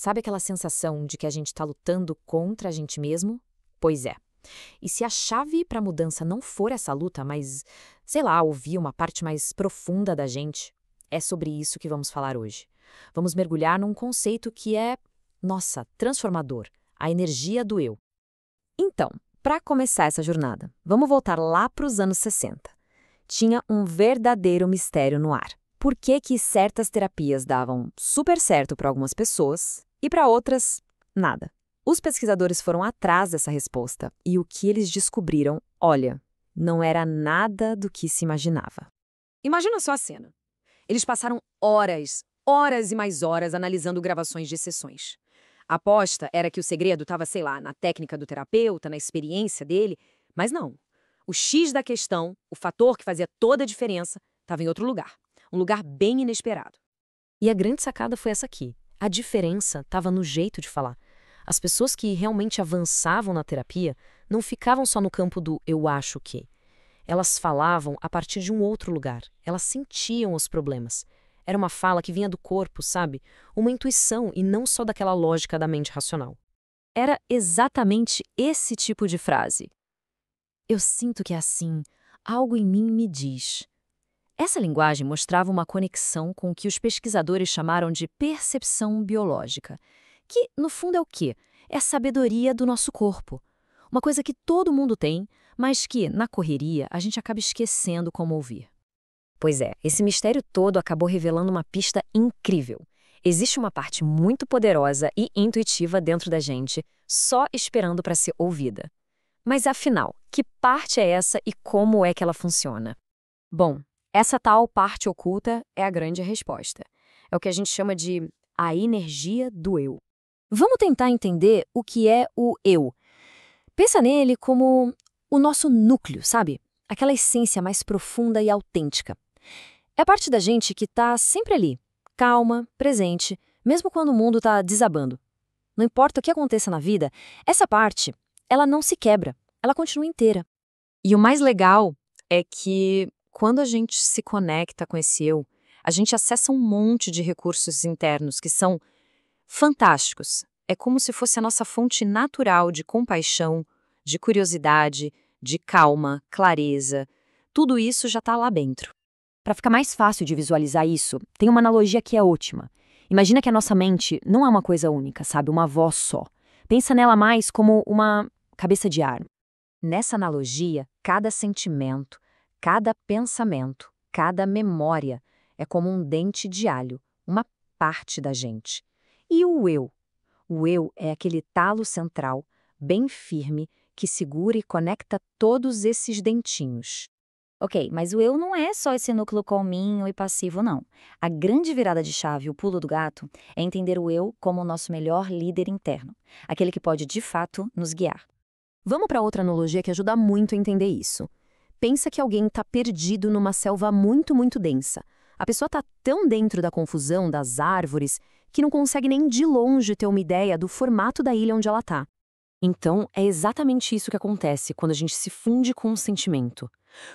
Sabe aquela sensação de que a gente está lutando contra a gente mesmo? Pois é. E se a chave para a mudança não for essa luta, mas, sei lá, ouvir uma parte mais profunda da gente, é sobre isso que vamos falar hoje. Vamos mergulhar num conceito que é, nossa, transformador, a energia do eu. Então, para começar essa jornada, vamos voltar lá para os anos 60. Tinha um verdadeiro mistério no ar. Por que que certas terapias davam super certo para algumas pessoas e para outras, nada? Os pesquisadores foram atrás dessa resposta e o que eles descobriram, olha, não era nada do que se imaginava. Imagina só a cena. Eles passaram horas e mais horas analisando gravações de sessões. A aposta era que o segredo estava, sei lá, na técnica do terapeuta, na experiência dele, mas não. O X da questão, o fator que fazia toda a diferença, estava em outro lugar. Um lugar bem inesperado. E a grande sacada foi essa aqui. A diferença estava no jeito de falar. As pessoas que realmente avançavam na terapia não ficavam só no campo do eu acho que. Elas falavam a partir de um outro lugar. Elas sentiam os problemas. Era uma fala que vinha do corpo, sabe? Uma intuição e não só daquela lógica da mente racional. Era exatamente esse tipo de frase. Eu sinto que é assim, algo em mim me diz. Essa linguagem mostrava uma conexão com o que os pesquisadores chamaram de percepção biológica, que, no fundo, é o quê? É a sabedoria do nosso corpo. Uma coisa que todo mundo tem, mas que, na correria, a gente acaba esquecendo como ouvir. Pois é, esse mistério todo acabou revelando uma pista incrível. Existe uma parte muito poderosa e intuitiva dentro da gente, só esperando para ser ouvida. Mas, afinal, que parte é essa e como é que ela funciona? Bom, essa tal parte oculta é a grande resposta. É o que a gente chama de a energia do eu. Vamos tentar entender o que é o eu. Pensa nele como o nosso núcleo, sabe? Aquela essência mais profunda e autêntica. É a parte da gente que está sempre ali, calma, presente, mesmo quando o mundo está desabando. Não importa o que aconteça na vida, essa parte, ela não se quebra, ela continua inteira. E o mais legal é que quando a gente se conecta com esse eu, a gente acessa um monte de recursos internos que são fantásticos. É como se fosse a nossa fonte natural de compaixão, de curiosidade, de calma, clareza. Tudo isso já está lá dentro. Para ficar mais fácil de visualizar isso, tem uma analogia que é ótima. Imagina que a nossa mente não é uma coisa única, sabe? Uma voz só. Pensa nela mais como uma cabeça de ar. Nessa analogia, cada sentimento, cada pensamento, cada memória é como um dente de alho, uma parte da gente. E o eu? O eu é aquele talo central, bem firme, que segura e conecta todos esses dentinhos. Ok, mas o eu não é só esse núcleo calminho e passivo, não. A grande virada de chave, o pulo do gato, é entender o eu como o nosso melhor líder interno, aquele que pode, de fato, nos guiar. Vamos para outra analogia que ajuda muito a entender isso. Pensa que alguém está perdido numa selva muito, muito densa. A pessoa está tão dentro da confusão das árvores que não consegue nem de longe ter uma ideia do formato da ilha onde ela está. Então, é exatamente isso que acontece quando a gente se funde com um sentimento.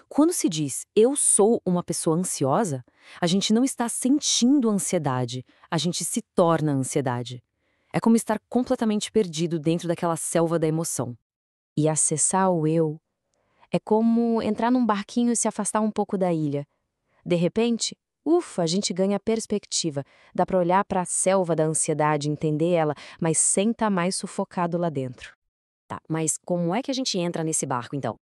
Quando se diz eu sou uma pessoa ansiosa, a gente não está sentindo ansiedade, a gente se torna ansiedade. É como estar completamente perdido dentro daquela selva da emoção. E acessar o eu é como entrar num barquinho e se afastar um pouco da ilha. De repente, ufa, a gente ganha perspectiva. Dá para olhar para a selva da ansiedade, entender ela, mas sem estar mais sufocado lá dentro. Tá, mas como é que a gente entra nesse barco, então?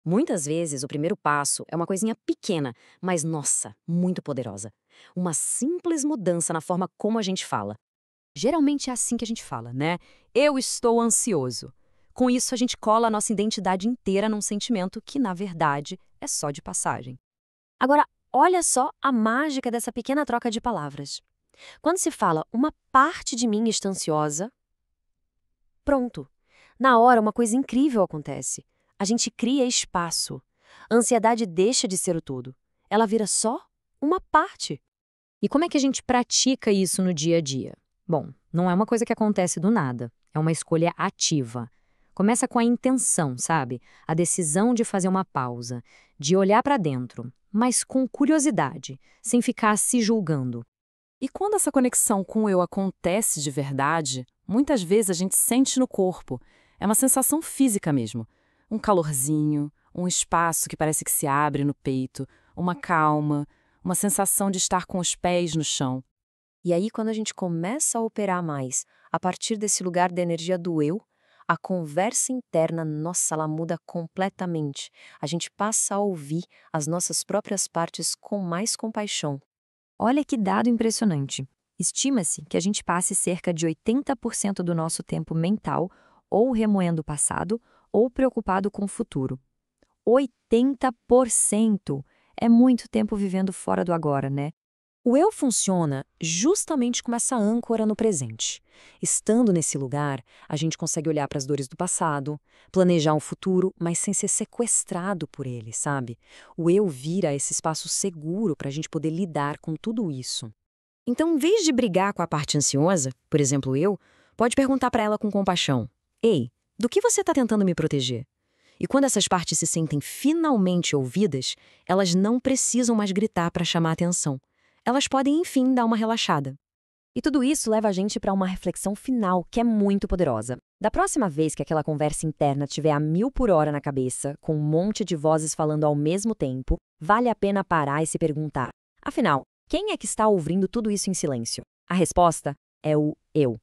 Muitas vezes o primeiro passo é uma coisinha pequena, mas nossa, muito poderosa. Uma simples mudança na forma como a gente fala. Geralmente é assim que a gente fala, né? Eu estou ansioso. Com isso, a gente cola a nossa identidade inteira num sentimento que, na verdade, é só de passagem. Agora, olha só a mágica dessa pequena troca de palavras. Quando se fala uma parte de mim está ansiosa, pronto. Na hora, uma coisa incrível acontece. A gente cria espaço. A ansiedade deixa de ser o todo. Ela vira só uma parte. E como é que a gente pratica isso no dia a dia? Bom, não é uma coisa que acontece do nada. É uma escolha ativa. Começa com a intenção, sabe? A decisão de fazer uma pausa, de olhar para dentro, mas com curiosidade, sem ficar se julgando. E quando essa conexão com o eu acontece de verdade, muitas vezes a gente sente no corpo. É uma sensação física mesmo. Um calorzinho, um espaço que parece que se abre no peito, uma calma, uma sensação de estar com os pés no chão. E aí, quando a gente começa a operar mais a partir desse lugar da energia do eu, a conversa interna, nossa, ela muda completamente. A gente passa a ouvir as nossas próprias partes com mais compaixão. Olha que dado impressionante. Estima-se que a gente passe cerca de 80% do nosso tempo mental ou remoendo o passado ou preocupado com o futuro. 80%! É muito tempo vivendo fora do agora, né? O eu funciona justamente como essa âncora no presente. Estando nesse lugar, a gente consegue olhar para as dores do passado, planejar um futuro, mas sem ser sequestrado por ele, sabe? O eu vira esse espaço seguro para a gente poder lidar com tudo isso. Então, em vez de brigar com a parte ansiosa, por exemplo, eu, pode perguntar para ela com compaixão: Ei, do que você está tentando me proteger? E quando essas partes se sentem finalmente ouvidas, elas não precisam mais gritar para chamar a atenção. Elas podem, enfim, dar uma relaxada. E tudo isso leva a gente para uma reflexão final que é muito poderosa. Da próxima vez que aquela conversa interna estiver a 1000 por hora na cabeça, com um monte de vozes falando ao mesmo tempo, vale a pena parar e se perguntar: afinal, quem é que está ouvindo tudo isso em silêncio? A resposta é o eu.